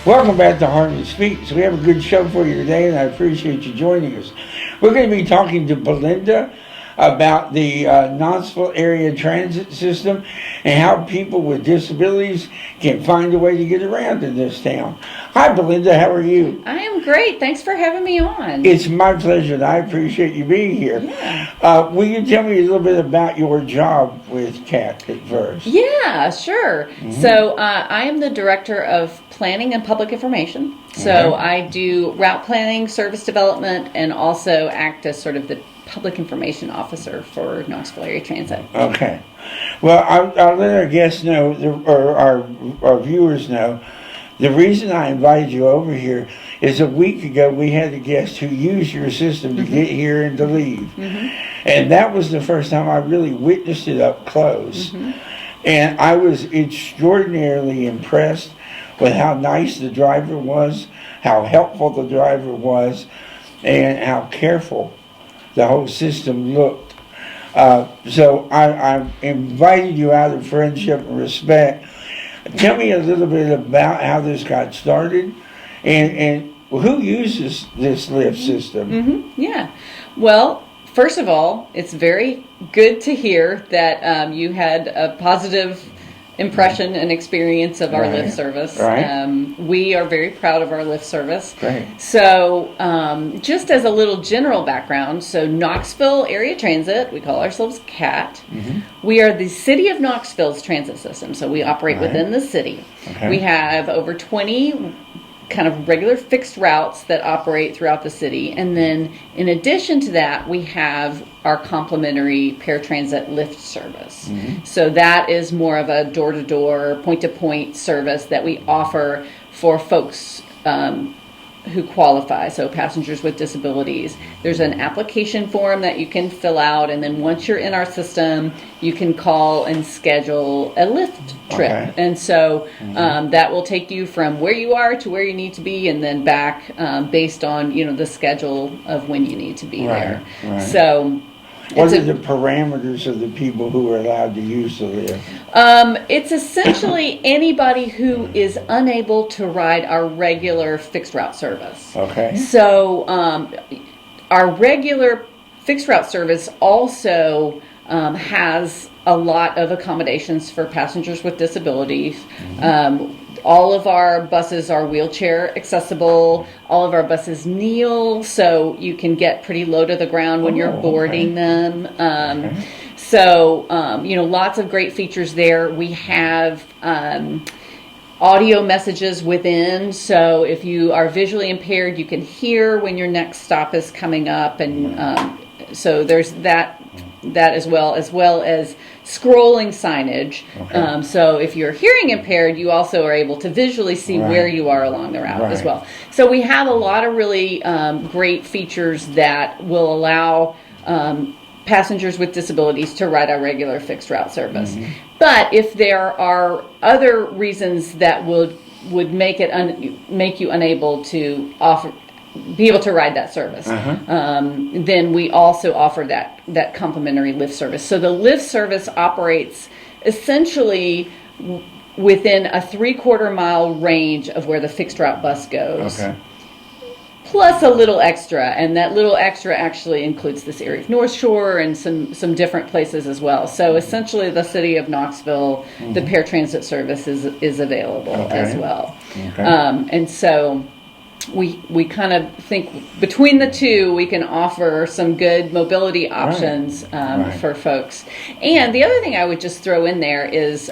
Welcome back to Harmon Speaks. We have a good show for you today, and I appreciate you joining us. We're going to be talking to Belinda about the Knox Area Transit system and how people with disabilities can find a way to get around in this town. Hi, Belinda. How are you? I am great. Thanks for having me on. It's my pleasure, and I appreciate you being here. Yeah. Will you tell me a little bit about your job with CAT at first? Yeah, sure. So I am the Director of Planning and Public Information. So I do route planning, service development, and also act as sort of the public information officer for Knox Area Transit. Okay. Well, I'll let our guests know, or our viewers know, the reason I invited you over here is a week ago we had a guest who used your system to get here and to leave. And that was the first time I really witnessed it up close. And I was extraordinarily impressed with how nice the driver was, how helpful the driver was, and how careful the whole system looked. So I invited you out of friendship and respect. Tell me a little bit about how this got started and who uses this lift system? Yeah. Well, first of all, it's very good to hear that you had a positive impression and experience of our lift service. We are very proud of our lift service. So just as a little general background, so Knoxville Area Transit, we call ourselves CAT. We are the City of Knoxville's transit system, so we operate within the city. We have over 20 kind of regular fixed routes that operate throughout the city, and then in addition to that we have our complimentary paratransit lift service. So that is more of a door-to-door, point-to-point service that we offer for folks who qualify, so passengers with disabilities. There's an application form that you can fill out, and then once you're in our system you can call and schedule a lift trip. And so that will take you from where you are to where you need to be and then back based on the schedule of when you need to be there. So what are the parameters of the people who are allowed to use the lift? It's essentially anybody who is unable to ride our regular fixed route service. So our regular fixed route service also has a lot of accommodations for passengers with disabilities. All of our buses are wheelchair accessible. All of our buses kneel, so you can get pretty low to the ground when you're boarding them. So, lots of great features there. We have audio messages within, so if you are visually impaired, you can hear when your next stop is coming up, and so there's that as well as scrolling signage. So if you're hearing impaired, you also are able to visually see where you are along the route as well. So we have a lot of really great features that will allow passengers with disabilities to ride our regular fixed route service. But if there are other reasons that would make you unable to be able to ride that service, then we also offer that complimentary lift service. So the lift service operates essentially within a 3/4 mile range of where the fixed route bus goes. Plus a little extra, and that little extra actually includes this area of North Shore and some different places as well. So essentially the city of Knoxville, the paratransit service is available as well. And so we kind of think between the two we can offer some good mobility options for folks. And the other thing I would just throw in there is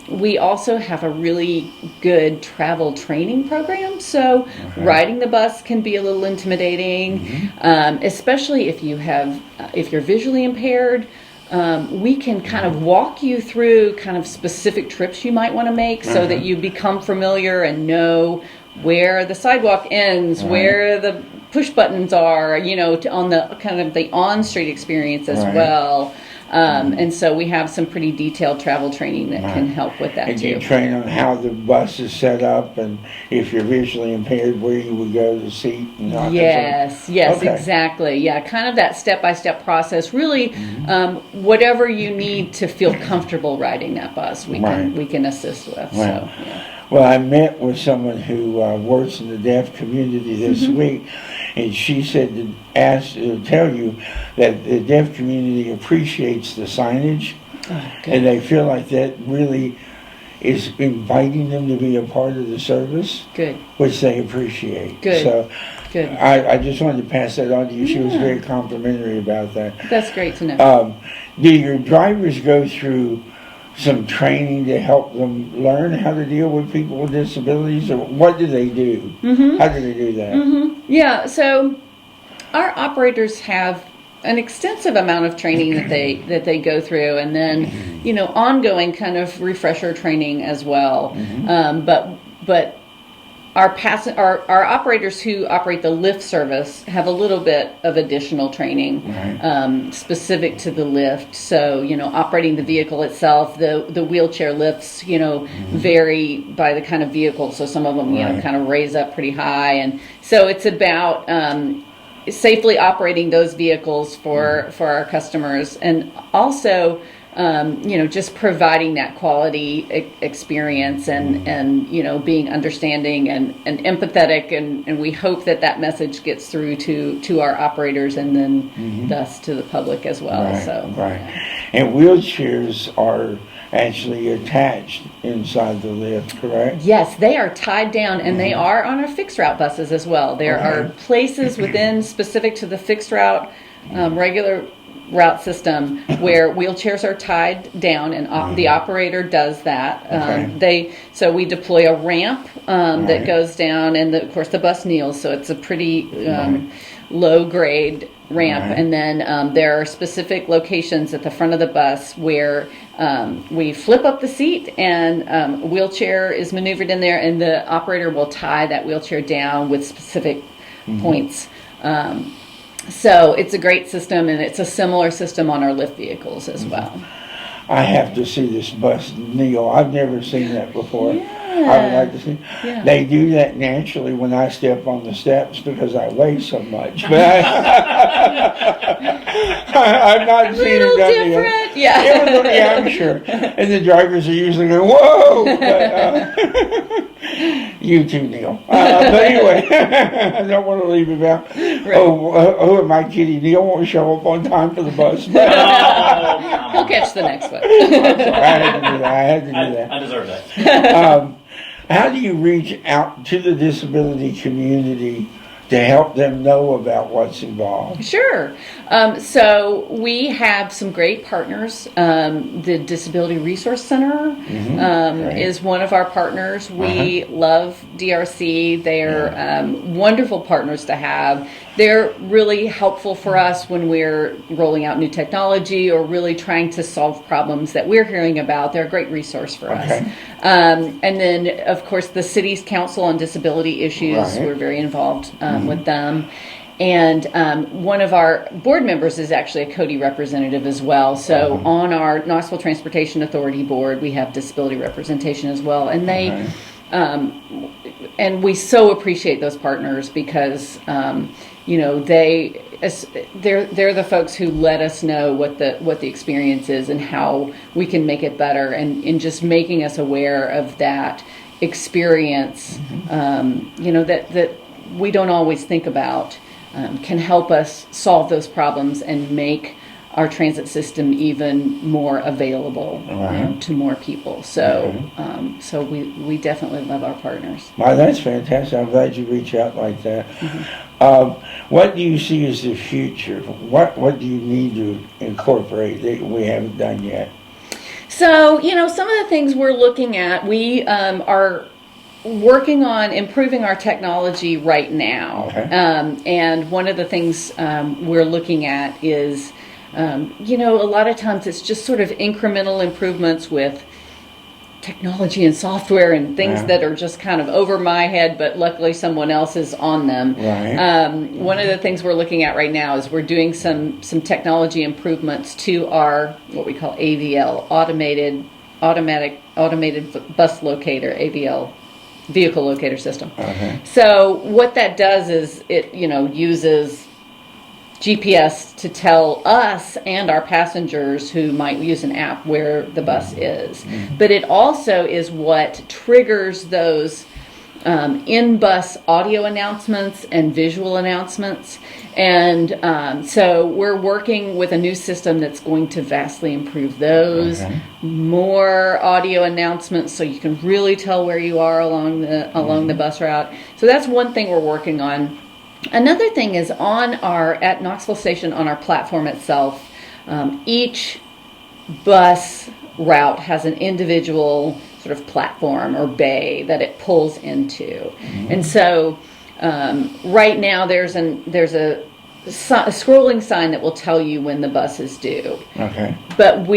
we also have a really good travel training program. So riding the bus can be a little intimidating, especially if you're visually impaired. We can kind of walk you through kind of specific trips you might want to make so that you become familiar and know where the sidewalk ends, where the push buttons are, on the kind of the on-street experience as well. And so we have some pretty detailed travel training that can help with that and too. you train on how the bus is set up, and if you're visually impaired, where you would go to seat. And yes, exactly. Yeah, kind of that step-by-step process. Really, whatever you need to feel comfortable riding that bus, we can assist with. So, yeah. Well, I met with someone who works in the deaf community this week, and she said to tell you that the deaf community appreciates the signage, and they feel like that really is inviting them to be a part of the service, which they appreciate. So I just wanted to pass that on to you. She was very complimentary about that. That's great to know. Do your drivers go through some training to help them learn how to deal with people with disabilities, or what do they do? How do they do that? Yeah, so our operators have an extensive amount of training that they go through, and then ongoing kind of refresher training as well. But our operators who operate the lift service have a little bit of additional training specific to the lift. So operating the vehicle itself, the wheelchair lifts vary by the kind of vehicle. So some of them kind of raise up pretty high, and so it's about safely operating those vehicles for our customers, and also just providing that quality experience, and being understanding and empathetic, and we hope that message gets through to our operators, and then thus to the public as well. And wheelchairs are actually attached inside the lift, correct? Yes, they are tied down, and they are on our fixed route buses as well. There are places within specific to the fixed route regular route system where wheelchairs are tied down, and the operator does that. So we deploy a ramp that goes down, and of course the bus kneels, so it's a pretty low grade ramp, and then there are specific locations at the front of the bus where we flip up the seat, and a wheelchair is maneuvered in there, and the operator will tie that wheelchair down with specific points. So it's a great system, and it's a similar system on our lift vehicles as well. I have to see this bus kneel. I've never seen that before. I would like to see. They do that naturally when I step on the steps because I weigh so much. But I've not seen it done different. Yeah, I'm sure. And the drivers are usually going, whoa! But, you too, Neil. But anyway, I don't want to leave him out. Who am I kidding? Neil won't show up on time for the bus. He'll catch the next one. I had to do that. I deserve that. How do you reach out to the disability community to help them know about what's involved? Sure. So we have some great partners. The Disability Resource Center is one of our partners. We love DRC. They're wonderful partners to have. They're really helpful for us when we're rolling out new technology or really trying to solve problems that we're hearing about. They're a great resource for us. And then, of course, the city's Council on Disability Issues. We're very involved with them. And one of our board members is actually a Cody representative as well. So on our Knoxville Transportation Authority board, we have disability representation as well. And they, and we so appreciate those partners because, they're the folks who let us know what the experience is and how we can make it better, and in just making us aware of that experience, that we don't always think about, can help us solve those problems and make our transit system even more available to more people. So so we definitely love our partners. Well, that's fantastic. I'm glad you reach out like that. What do you see as the future? What do you need to incorporate that we haven't done yet? So, some of the things we're looking at, we are working on improving our technology right now. And one of the things we're looking at is, a lot of times it's just sort of incremental improvements with technology and software and things that are just kind of over my head, but luckily someone else is on them. One of the things we're looking at right now is we're doing some technology improvements to our, what we call AVL, automated bus locator, AVL, vehicle locator system. So what that does is it, uses GPS to tell us and our passengers who might use an app where the bus is. But it also is what triggers those in-bus audio announcements and visual announcements. And so we're working with a new system that's going to vastly improve those. More audio announcements so you can really tell where you are along the bus route. So that's one thing we're working on. Another thing is at Knoxville Station, on our platform itself, each bus route has an individual sort of platform or bay that it pulls into. And so right now there's a scrolling sign that will tell you when the bus is due. But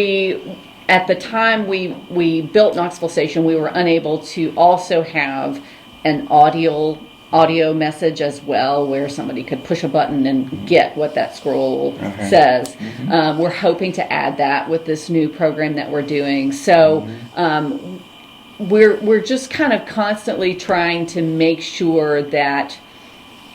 at the time we built Knoxville Station, we were unable to also have an audio message as well, where somebody could push a button and get what that scroll says. We're hoping to add that with this new program that we're doing. So we're just kind of constantly trying to make sure that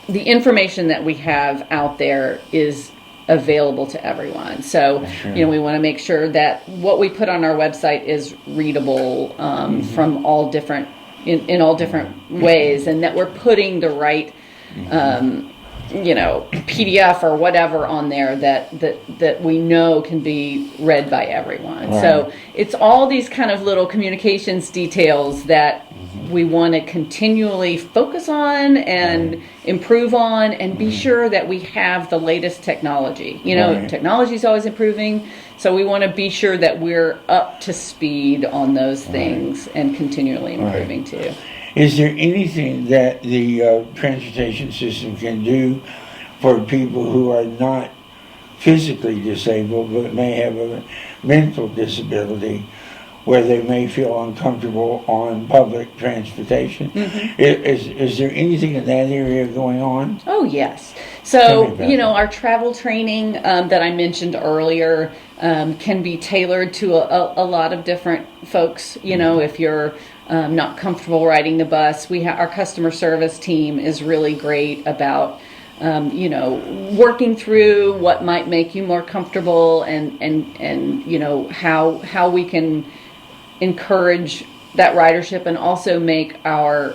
the information that we have out there is available to everyone. So, we want to make sure that what we put on our website is readable from all different in all different ways, and that we're putting the right PDF or whatever on there that we know can be read by everyone. So it's all these kind of little communications details that we want to continually focus on and improve on, and be sure that we have the latest technology. Technology is always improving, so we want to be sure that we're up to speed on those things and continually improving too. Is there anything that the transportation system can do for people who are not physically disabled but may have a mental disability, where they may feel uncomfortable on public transportation? Is there anything in that area going on? Oh, yes. So, our travel training that I mentioned earlier can be tailored to a lot of different folks. If you're not comfortable riding the bus, our customer service team is really great about working through what might make you more comfortable, and how we can encourage that ridership, and also make our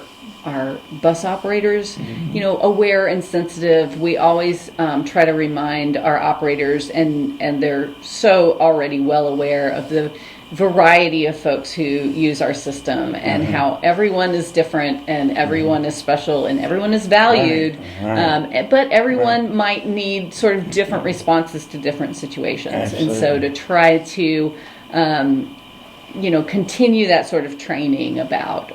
bus operators aware and sensitive. We always try to remind our operators, and they're so already well aware of the variety of folks who use our system, and how everyone is different, and everyone is special, and everyone is valued. But everyone might need sort of different responses to different situations. And so to try to continue that sort of training about,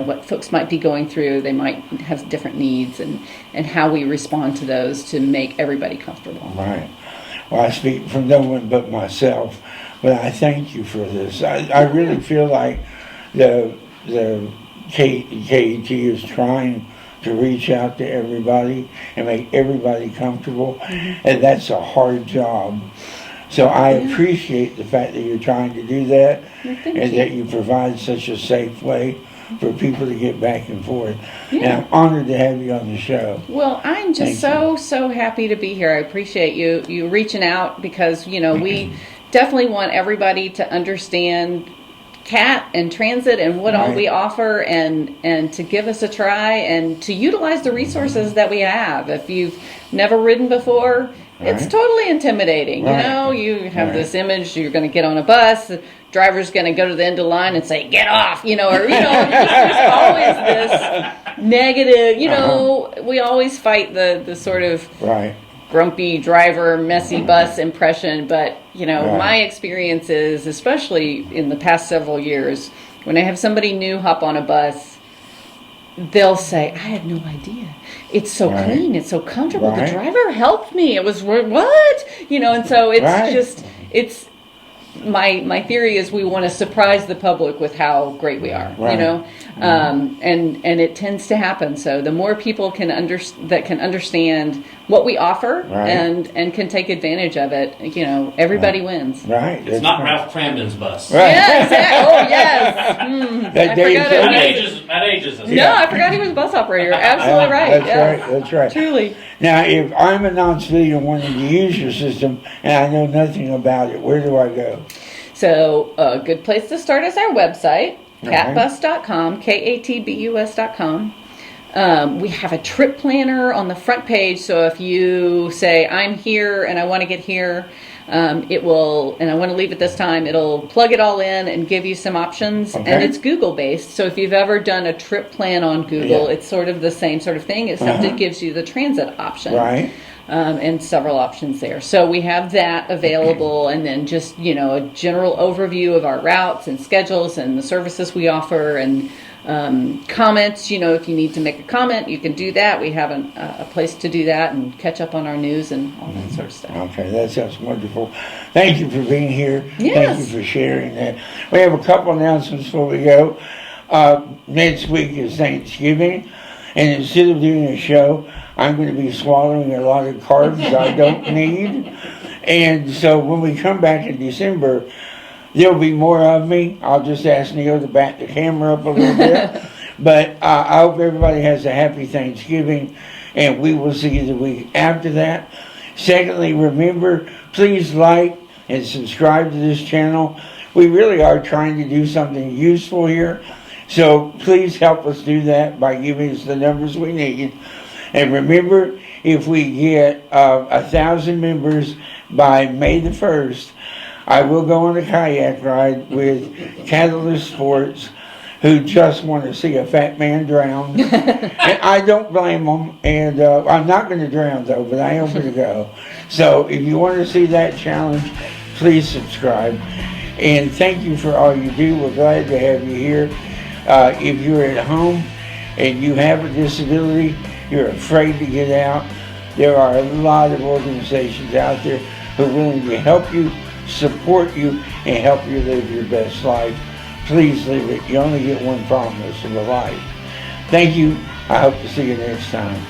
what folks might be going through. They might have different needs, and how we respond to those to make everybody comfortable. Right. Well, I speak from no one but myself, but I thank you for this. I really feel like the KET is trying to reach out to everybody and make everybody comfortable, and that's a hard job. So I appreciate the fact that you're trying to do that, and that you provide such a safe way for people to get back and forth. And I'm honored to have you on the show. Well, I'm just so happy to be here. I appreciate you reaching out, because we definitely want everybody to understand CAT and transit and what all we offer, and to give us a try, and to utilize the resources that we have. If you've never ridden before, it's totally intimidating. You have this image, you're going to get on a bus, the driver's going to go to the end of the line and say, "Get off," there's always this negative, we always fight the sort of grumpy driver, messy bus impression. But, my experience is, especially in the past several years, when I have somebody new hop on a bus, they'll say, "I had no idea. It's so clean. It's so comfortable. The driver helped me. It was what?" And so it's just, my theory is we want to surprise the public with how great we are, right. you know, and it tends to happen. So the more people can understand what we offer, right. and can take advantage of it, you know, everybody wins. Right. It's not Ralph Cramden's bus. Right. Yeah, exactly. Oh, yes. That I day forgot you it. That ages us. No, I forgot he was a bus operator. Absolutely right. That's Yes. right. That's right. Truly. Now, if I'm a non-civilian wanting to use your system and I know nothing about it, where do I go? So a good place to start is our website, Okay. catbus.com, katbus.com. We have a trip planner on the front page, so if you say, I'm here and I want to get here, it will, and I want to leave at this time, it'll plug it all in and give you some options. Okay. And it's Google based, so if you've ever done a trip plan on Google, Yeah. it's sort of the same sort of thing, except it gives you the transit option. Right. And several options there. So we have that available, and then just, you know, a general overview of our routes and schedules and the services we offer, and comments. You know, if you need to make a comment, you can do that. We have a place to do that and catch up on our news and all that sort of stuff. Okay, that sounds wonderful. Thank you for being here. Yes. Thank you for sharing that. We have a couple announcements before we go. Next week is Thanksgiving, and instead of doing a show, I'm going to be swallowing a lot of carbs I don't need. And so when we come back in December, there'll be more of me. I'll just ask Neil to back the camera up a little bit. But I hope everybody has a happy Thanksgiving, and we will see you the week after that. Secondly, remember, please like and subscribe to this channel. We really are trying to do something useful here. So please help us do that by giving us the numbers we need. And remember, if we get 1,000 members by May the 1st, I will go on a kayak ride with Catalyst Sports, who just want to see a fat man drown. And I don't blame them. And I'm not going to drown, though, but I am going to go. So if you want to see that challenge, please subscribe. And thank you for all you do. We're glad to have you here. If you're at home and you have a disability, you're afraid to get out, there are a lot of organizations out there who are willing to help you, support you, and help you live your best life. Please live it. You only get one promise of a life. Thank you. I hope to see you next time.